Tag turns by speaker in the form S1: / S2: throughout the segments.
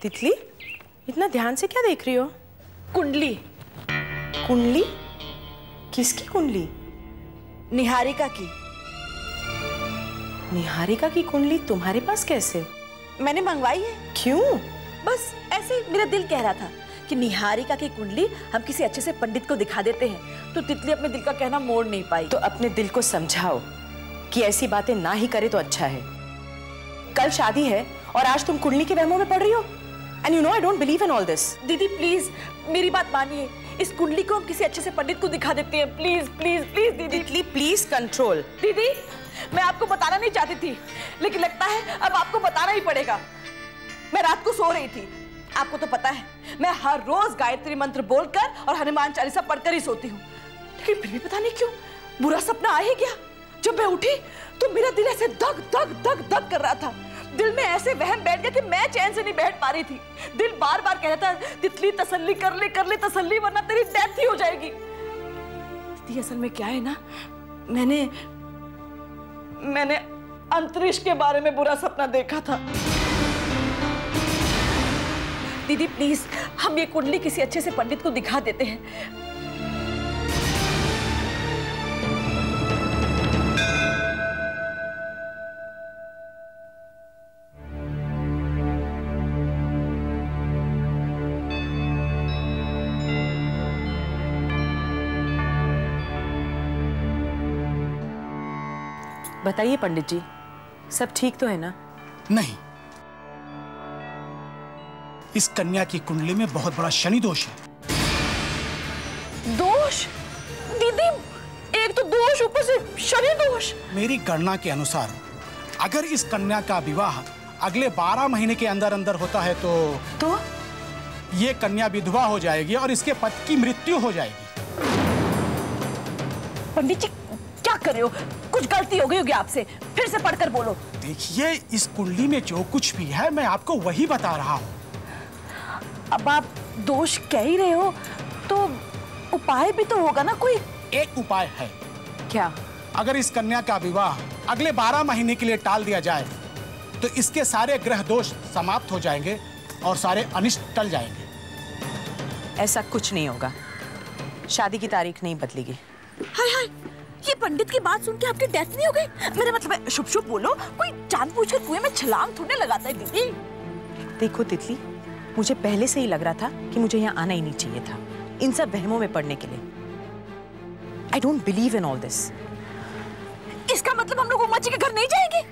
S1: तितली, इतना ध्यान से क्या देख रही हो?
S2: कुंडली।
S1: कुंडली? किसकी कुंडली?
S2: निहारिका की।
S1: निहारिका की कुंडली तुम्हारे पास कैसे?
S2: मैंने मंगवाई है।
S1: क्यों?
S2: बस ऐसे मेरा दिल कह रहा था कि निहारिका की कुंडली हम किसी अच्छे से पंडित को दिखा देते हैं, तो तितली अपने दिल का कहना मोड़ नहीं पाई।
S1: तो अपने दिल को समझाओ कि ऐसी बातें ना ही करे तो अच्छा है। कल शादी है और आज तुम कुंडली के वहमों में पड़ रही हो। And you know I don't believe in all this.
S2: दीदी प्लीज मेरी बात मानिए, इस कुंडली को हम किसी अच्छे से पंडित को दिखा देते हैं। प्लीज प्लीज प्लीज दीदी।
S1: तितली प्लीज कंट्रोल।
S2: दीदी मैं आपको बताना नहीं चाहती थी, लेकिन लगता है अब आपको बताना ही पड़ेगा। मैं रात को सो रही थी, आपको तो पता है मैं हर रोज गायत्री मंत्र बोलकर और हनुमान चालीसा पढ़कर ही सोती हूँ, लेकिन फिर भी पता नहीं क्यों बुरा सपना आ ही गया। जब मैं उठी तो मेरा दिल ऐसे धक धक धक धक कर रहा था। दिल में ऐसे वहम बैठ गया कि मैं चैन से नहीं बैठ पा रही थी। दिल बार बार कह रहा था तितली तसल्ली कर ले तसल्ली, वरना तेरी डेथ ही हो जाएगी। असल में क्या है ना, मैंने अंतरिक्ष के बारे में बुरा सपना देखा था। दीदी प्लीज हम ये कुंडली किसी अच्छे से पंडित को दिखा देते हैं।
S1: बताइए पंडित जी, सब ठीक तो है ना?
S3: नहीं, इस कन्या की कुंडली में बहुत बड़ा शनि दोष है।
S2: दोष? दीदी एक तो दोष, ऊपर से शनि दोष।
S3: मेरी गणना के अनुसार अगर इस कन्या का विवाह अगले 12 महीने के अंदर अंदर होता है तो ये कन्या विधवा हो जाएगी और इसके पति की मृत्यु हो जाएगी।
S2: पंडित जी क्या कर रहे हो? कुछ गलती हो गई होगी आपसे, फिर से पढ़कर बोलो।
S3: देखिए इस कुंडली में जो कुछ भी है मैं आपको वही बता रहा हूँ।
S2: अब आप दोष कह ही रहे हो तो उपाय भी तो होगा ना कोई?
S3: एक उपाय है।
S1: क्या?
S3: अगर इस कन्या का विवाह अगले 12 महीने के लिए टाल दिया जाए तो इसके सारे ग्रह दोष समाप्त हो जाएंगे और सारे अनिष्ट टल जाएंगे।
S1: ऐसा कुछ नहीं होगा, शादी की तारीख नहीं बदलेगी।
S2: हाय हाय, ये पंडित की बात सुन के आपकी डेथ नहीं हो गई? मेरा मतलब है शुभ शुभ बोलो, कोई जानबूझकर कुएं में छलांग थोड़े लगाता है दीदी।
S1: देखो तितली, मुझे पहले से ही लग रहा था कि मुझे यहाँ आना ही नहीं चाहिए था इन सब वहमों में पड़ने के लिए। I don't believe in all this.
S2: इसका मतलब हम लोग उमा जी के घर नहीं जाएंगे?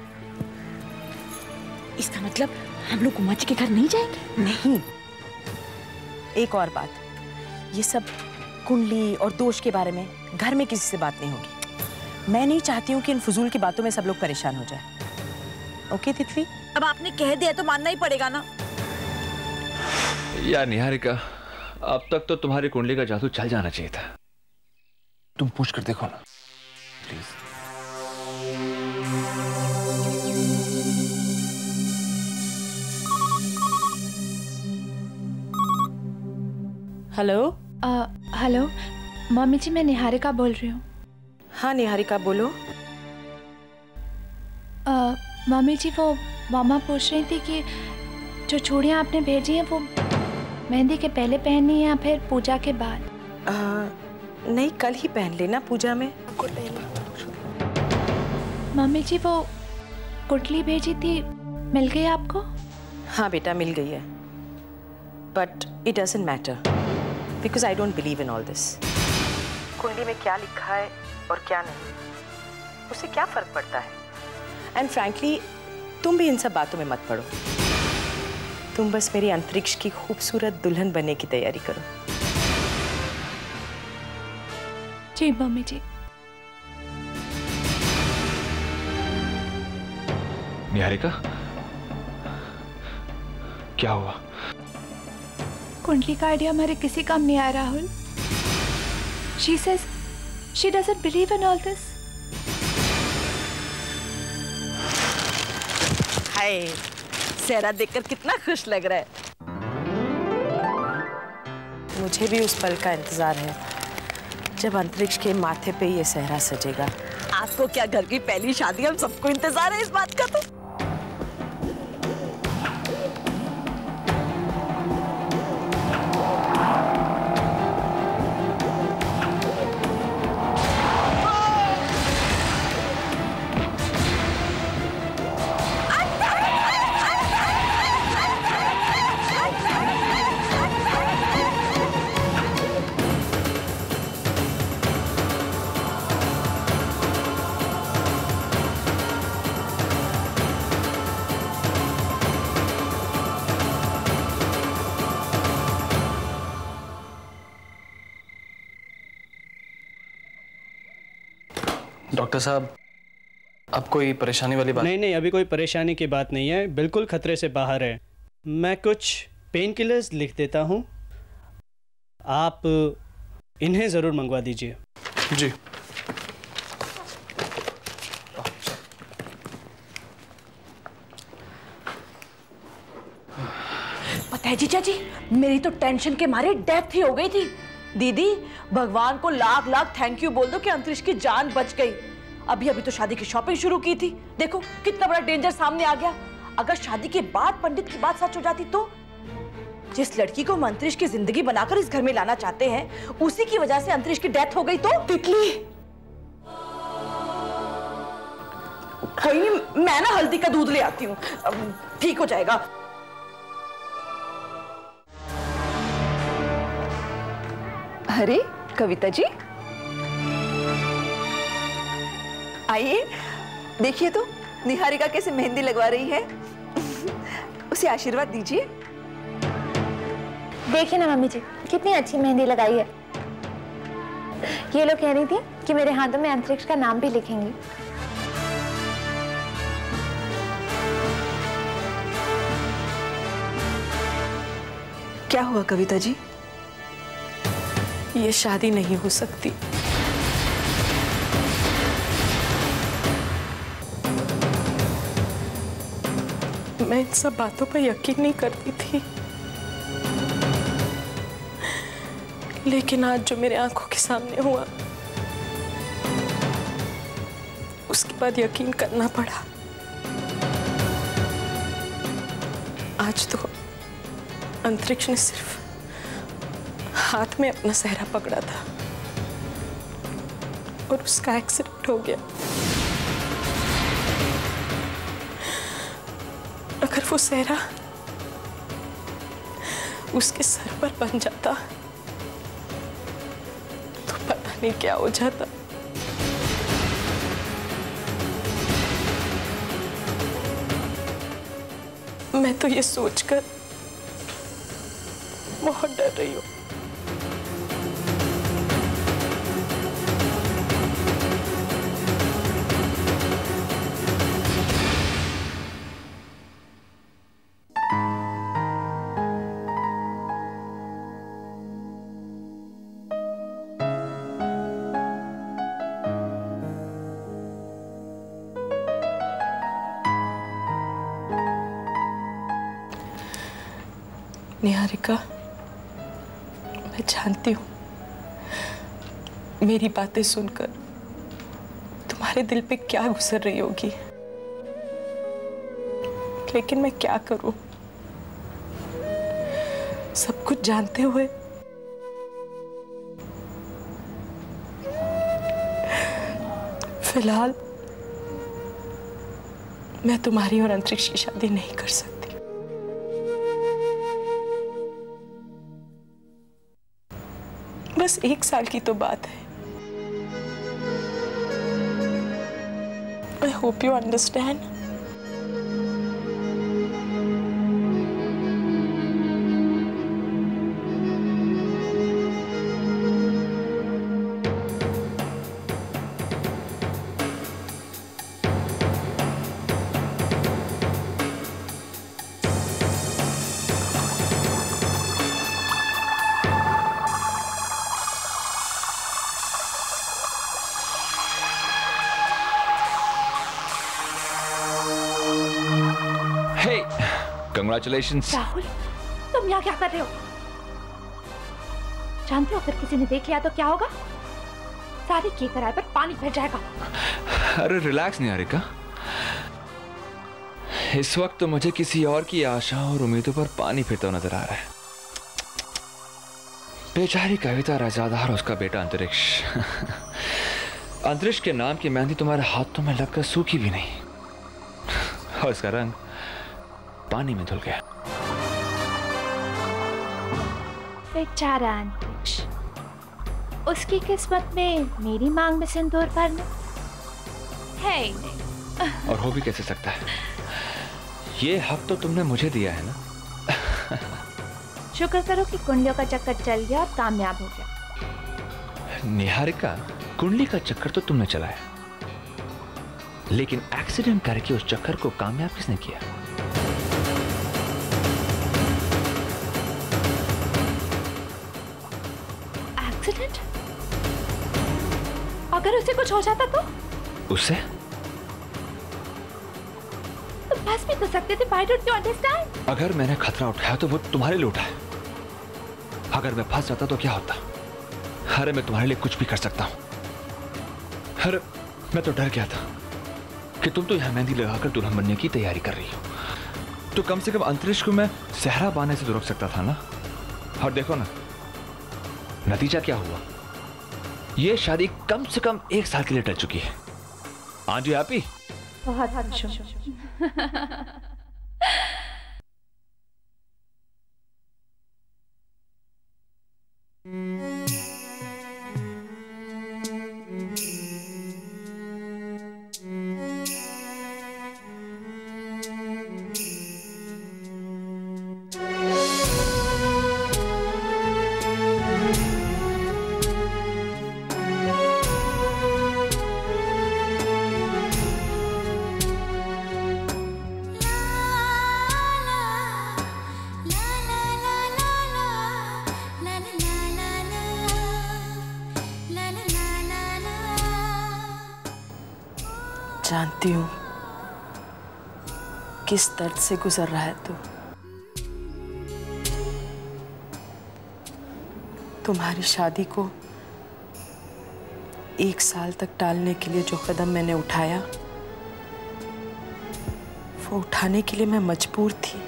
S2: इसका मतलब हम लोग उमा जी के घर नहीं जाएंगे?
S1: नहीं। एक और बात, ये सब कुंडली और दोष के बारे में घर में किसी से बात नहीं होगी। मैं नहीं चाहती हूँ कि इन फजूल की बातों में सब लोग परेशान हो जाए। ओके तितली?
S2: अब आपने कह दिया तो मानना ही पड़ेगा ना।
S4: यार निहारिका, अब तक तो तुम्हारी कुंडली का जादू चल जाना चाहिए था। तुम पूछ कर देखो ना प्लीज।
S1: हेलो।
S5: हेलो मम्मी जी, मैं निहारिका बोल रही हूँ।
S1: हाँ निहारिका बोलो।
S5: मम्मी जी वो मामा पूछ रही थी कि जो चूड़ियाँ आपने भेजी हैं वो मेहंदी के पहले पहननी है या फिर पूजा के बाद?
S1: नहीं, कल ही पहन लेना पूजा में।
S5: मम्मी जी वो कुंडली भेजी थी, मिल गई आपको?
S1: हाँ बेटा मिल गई है, but it doesn't matter because I don't believe in all this. कुंडली में क्या लिखा है और क्या नहीं, उससे क्या फर्क पड़ता है? एंड फ्रैंकली तुम भी इन सब बातों में मत पड़ो। तुम बस मेरी अंतरिक्ष की खूबसूरत दुल्हन बनने की तैयारी करो।
S5: जी मम्मी जी।
S4: निहारिका क्या हुआ?
S5: कुंडली का आइडिया हमारे किसी काम नहीं आया Rahul. She says she doesn't believe in all this.
S2: हाय, सेहरा देखकर कितना खुश लग रहा है।
S1: मुझे भी उस पल का इंतजार है जब अंतरिक्ष के माथे पे ये सेहरा सजेगा।
S2: आपको क्या घर की पहली शादी, हम सबको इंतजार है इस बात का। तो
S6: डॉक्टर साहब, अब कोई परेशानी वाली बात?
S7: नहीं, अभी कोई परेशानी की बात नहीं है, बिल्कुल खतरे से बाहर है। मैं कुछ पेन किलर्स लिख देता हूँ, आप इन्हें ज़रूर मंगवा दीजिए।
S6: जी।
S2: पता है जीजा जी, मेरी तो टेंशन के मारे डेथ ही हो गई थी। दीदी, भगवान को लाख लाख थैंक यू बोल दो कि अंतरिक्ष की जान बच गई। अभी तो शादी की शॉपिंग शुरू की थी, देखो कितना बड़ा डेंजर सामने आ गया। अगर शादी के बाद पंडित की बात सच हो जाती तो? जिस लड़की को हम अंतरिक्ष की जिंदगी बनाकर इस घर में लाना चाहते हैं, उसी की वजह से अंतरिक्ष की डेथ हो गई तो? तितली, कोई नहीं, मैं ना हल्दी का दूध ले आती हूँ, ठीक हो जाएगा।
S8: अरे कविता जी, आइए, देखिए तो निहारिका कैसे मेहंदी लगवा रही है। उसे आशीर्वाद दीजिए।
S5: देखिए ना मम्मी जी, कितनी अच्छी मेहंदी लगाई है। ये लोग कह रही थी कि मेरे हाथों में अंतरिक्ष का नाम भी लिखेंगी।
S8: क्या हुआ कविता जी?
S1: ये शादी नहीं हो सकती। मैं इन सब बातों पर यकीन नहीं करती थी, लेकिन आज जो मेरे आंखों के सामने हुआ, उसके बाद यकीन करना पड़ा। आज तो अंतरिक्ष ने सिर्फ हाथ में अपना सेहरा पकड़ा था और उसका एक्सीडेंट हो गया। अगर वो सेहरा उसके सर पर बन जाता तो पता नहीं क्या हो जाता। मैं तो ये सोचकर बहुत डर रही हूँ। निहारिका, मैं जानती हूँ मेरी बातें सुनकर तुम्हारे दिल पे क्या गुजर रही होगी, लेकिन मैं क्या करूं? सब कुछ जानते हुए फिलहाल मैं तुम्हारी और अंतरिक्ष की शादी नहीं कर सकती। बस 1 साल की तो बात है। I hope you understand.
S4: Congratulations.
S5: Rahul, तुम यहाँ क्या कर रहे हो? जानते हो अगर किसी ने देख लिया तो क्या होगा? सारी केक कराए पर पानी फिर जाएगा।
S4: अरे रिलैक्स निहारिका, इस वक्त तो मुझे किसी और की आशा और उम्मीदों पर पानी फिरता नजर आ रहा है। बेचारी कविता राजादार, उसका बेटा अंतरिक्ष। अंतरिक्ष के नाम की मेहंदी तुम्हारे हाथों में लगकर सूखी भी नहीं और इसका रंग पानी में धुल गया।
S5: बेचारा अंतरिक्ष, उसकी किस्मत में मेरी मांग में सिंदूर भरना है ही नहीं।
S4: और हो भी कैसे सकता है? ये हक तो तुमने मुझे दिया है ना।
S5: शुक्र करो कि कुंडलियों का चक्कर चल गया और कामयाब हो गया।
S4: निहारिका, कुंडली का चक्कर तो तुमने चलाया, लेकिन एक्सीडेंट करके उस चक्कर को कामयाब किसने किया?
S5: एक्सीडेंट? अगर उसे कुछ हो जाता तो?
S4: उससे?
S5: तो बस भी तो सकते थे। Why don't you understand?
S4: अगर मैंने खतरा उठाया तो वो तुम्हारे लिए उठाया। अगर मैं फंस जाता तो क्या होता? अरे मैं तुम्हारे लिए कुछ भी कर सकता हूं। अरे मैं तो डर गया था कि तुम तो यहां मेहंदी लगाकर दुल्हन बनने की तैयारी कर रही हो, तो कम से कम अंतरिक्ष को मैं सहरा बांधने से तो रोक सकता था ना। और देखो ना, नतीजा क्या हुआ। ये शादी कम से कम 1 साल के लिए टल चुकी है। Aunty happy?
S5: बहुत खुश हूं।
S1: जानती हूँ किस दर्द से गुजर रहा है तू। तुम्हारी शादी को 1 साल तक टालने के लिए जो कदम मैंने उठाया, वो उठाने के लिए मैं मजबूर थी।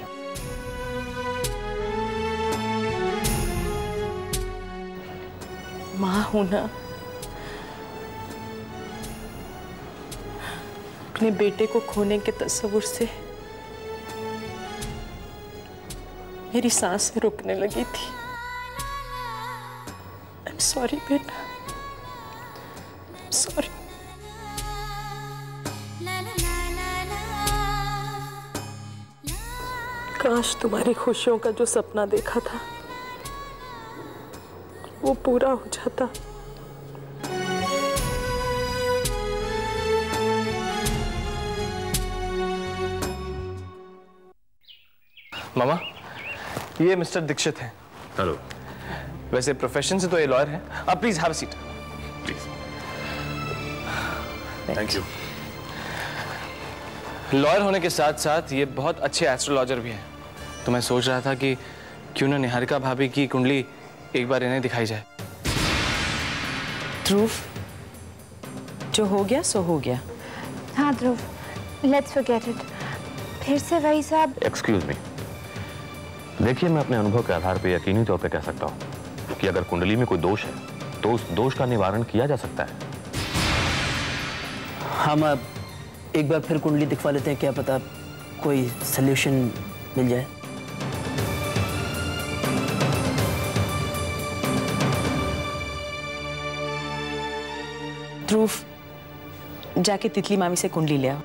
S1: माँ हूं ना, अपने बेटे को खोने के तस्वुर से मेरी सांसें रुकने लगी थी। I'm sorry बेटा, I'm sorry। काश तुम्हारी खुशियों का जो सपना देखा था वो पूरा हो जाता।
S6: मामा, ये मिस्टर दीक्षित हैं।
S4: हेलो।
S6: वैसे प्रोफेशन से तो ये लॉयर हैं। आप please have a seat.
S4: Please. Thank you.
S6: Lawyer होने के साथ साथ ये बहुत अच्छे एस्ट्रोलॉजर भी हैं। तो मैं सोच रहा था कि क्यों ना निहारिका भाभी की कुंडली एक बार इन्हें दिखाई जाए।
S1: ध्रुव, जो हो गया सो हो गया।
S5: हाँ ध्रुव, लेट्स फॉरगेट इट। फिर से वही साहब।
S9: एक्सक्यूज मी, देखिए मैं अपने अनुभव के आधार पर यकीनी तौर पे कह सकता हूँ कि अगर कुंडली में कोई दोष है तो उस दोष का निवारण किया जा सकता है।
S10: हम अब एक बार फिर कुंडली दिखवा लेते हैं, क्या पता कोई सल्यूशन मिल जाए।
S1: ध्रुव, जाके तितली मामी से कुंडली ले आओ।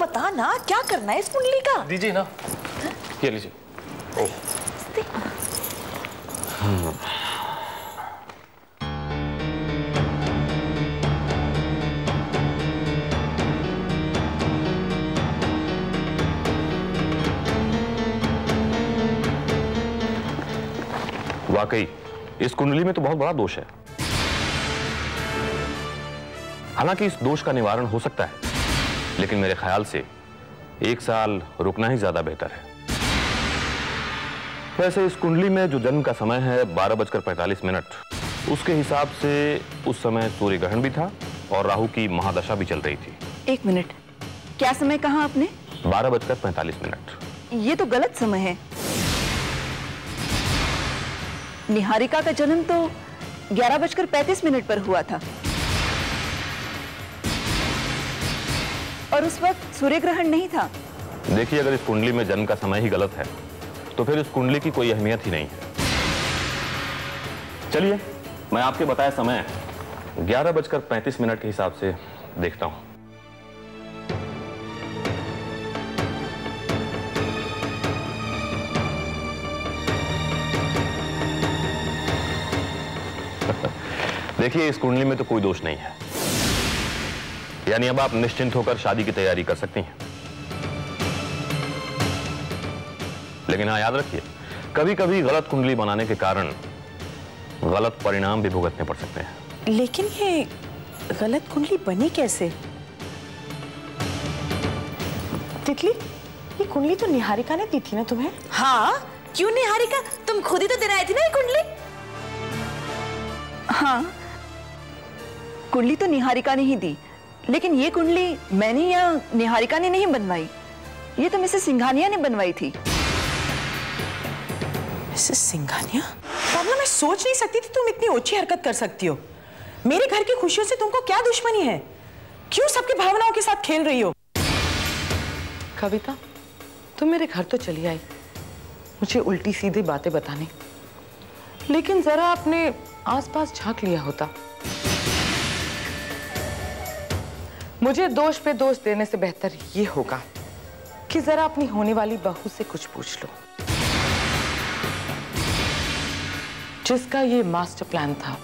S2: पता ना क्या करना है इस कुंडली का।
S6: दीजिए ना, ये लीजिए।
S9: वाकई इस कुंडली में तो बहुत बड़ा दोष है। हालांकि इस दोष का निवारण हो सकता है, लेकिन मेरे ख्याल से 1 साल रुकना ही ज्यादा बेहतर है। वैसे इस कुंडली में जो जन्म का समय है 12:45, उसके हिसाब से उस समय सूर्य ग्रहण भी था और राहु की महादशा भी चल रही थी।
S8: 1 मिनट, क्या समय कहा आपने?
S9: 12:45।
S8: ये तो गलत समय है। निहारिका का जन्म तो 11:35 पर हुआ था और उस वक्त सूर्य ग्रहण नहीं था।
S9: देखिए, अगर इस कुंडली में जन्म का समय ही गलत है तो फिर इस कुंडली की कोई अहमियत ही नहीं है। चलिए, मैं आपके बताया समय 11:35 के हिसाब से देखता हूं। देखिए, इस कुंडली में तो कोई दोष नहीं है। यानी अब आप निश्चिंत होकर शादी की तैयारी कर सकती हैं। लेकिन हाँ, याद रखिए, कभी कभी गलत कुंडली बनाने के कारण गलत परिणाम भी भुगतने पड़ सकते हैं।
S1: लेकिन ये गलत कुंडली बनी कैसे? तितली, ये कुंडली तो निहारिका ने दी थी ना तुम्हें?
S2: हाँ, क्यों निहारिका, तुम खुद ही तो देने आई थी ना ये कुंडली।
S8: हाँ, कुंडली तो निहारिका ने ही दी, लेकिन ये कुंडली मैंने या निहारिका ने नहीं बनवाई, ये तो मिसेस सिंघानिया ने बनवाई थी।
S1: मिसेस सिंघानिया? पावला, मैं सोच नहीं सकती थी तुम इतनी ओछी हरकत कर सकती हो। मेरे घर की खुशियों से तुमको क्या दुश्मनी है? क्यों सबकी भावनाओं के साथ खेल रही हो? कविता, तुम मेरे घर तो चली आई मुझे उल्टी सीधी बातें बताने, लेकिन जरा अपने आसपास झांक लिया होता। मुझे दोष पे दोष देने से बेहतर ये होगा कि जरा अपनी होने वाली बहू से कुछ पूछ लो, जिसका ये मास्टर प्लान था।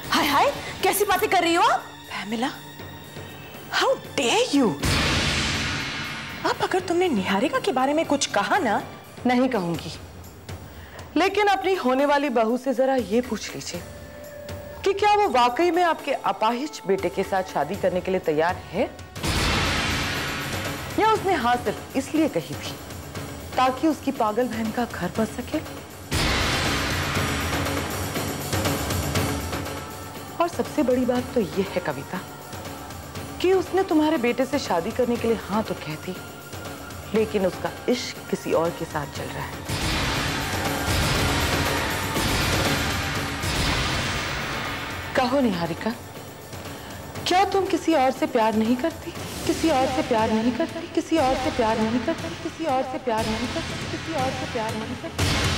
S2: हाय हाय, कैसी बातें कर रही हो आप?
S1: पैमिला, हाउ डेयर यू! अब अगर तुमने निहारिका के बारे में कुछ कहा ना, नहीं कहूंगी, लेकिन अपनी होने वाली बहू से जरा ये पूछ लीजिए कि क्या वो वाकई में आपके अपाहिज बेटे के साथ शादी करने के लिए तैयार है, या उसने हाँ सिर्फ इसलिए कही थी ताकि उसकी पागल बहन का घर बस सके। और सबसे बड़ी बात तो ये है कविता कि उसने तुम्हारे बेटे से शादी करने के लिए हाँ तो कह दी, लेकिन उसका इश्क किसी और के साथ चल रहा है। कहो निहारिका, क्या तुम किसी और से प्यार नहीं करती? किसी और से प्यार नहीं करती? किसी और से प्यार नहीं करती? किसी और से प्यार नहीं करती? किसी और से प्यार नहीं करती?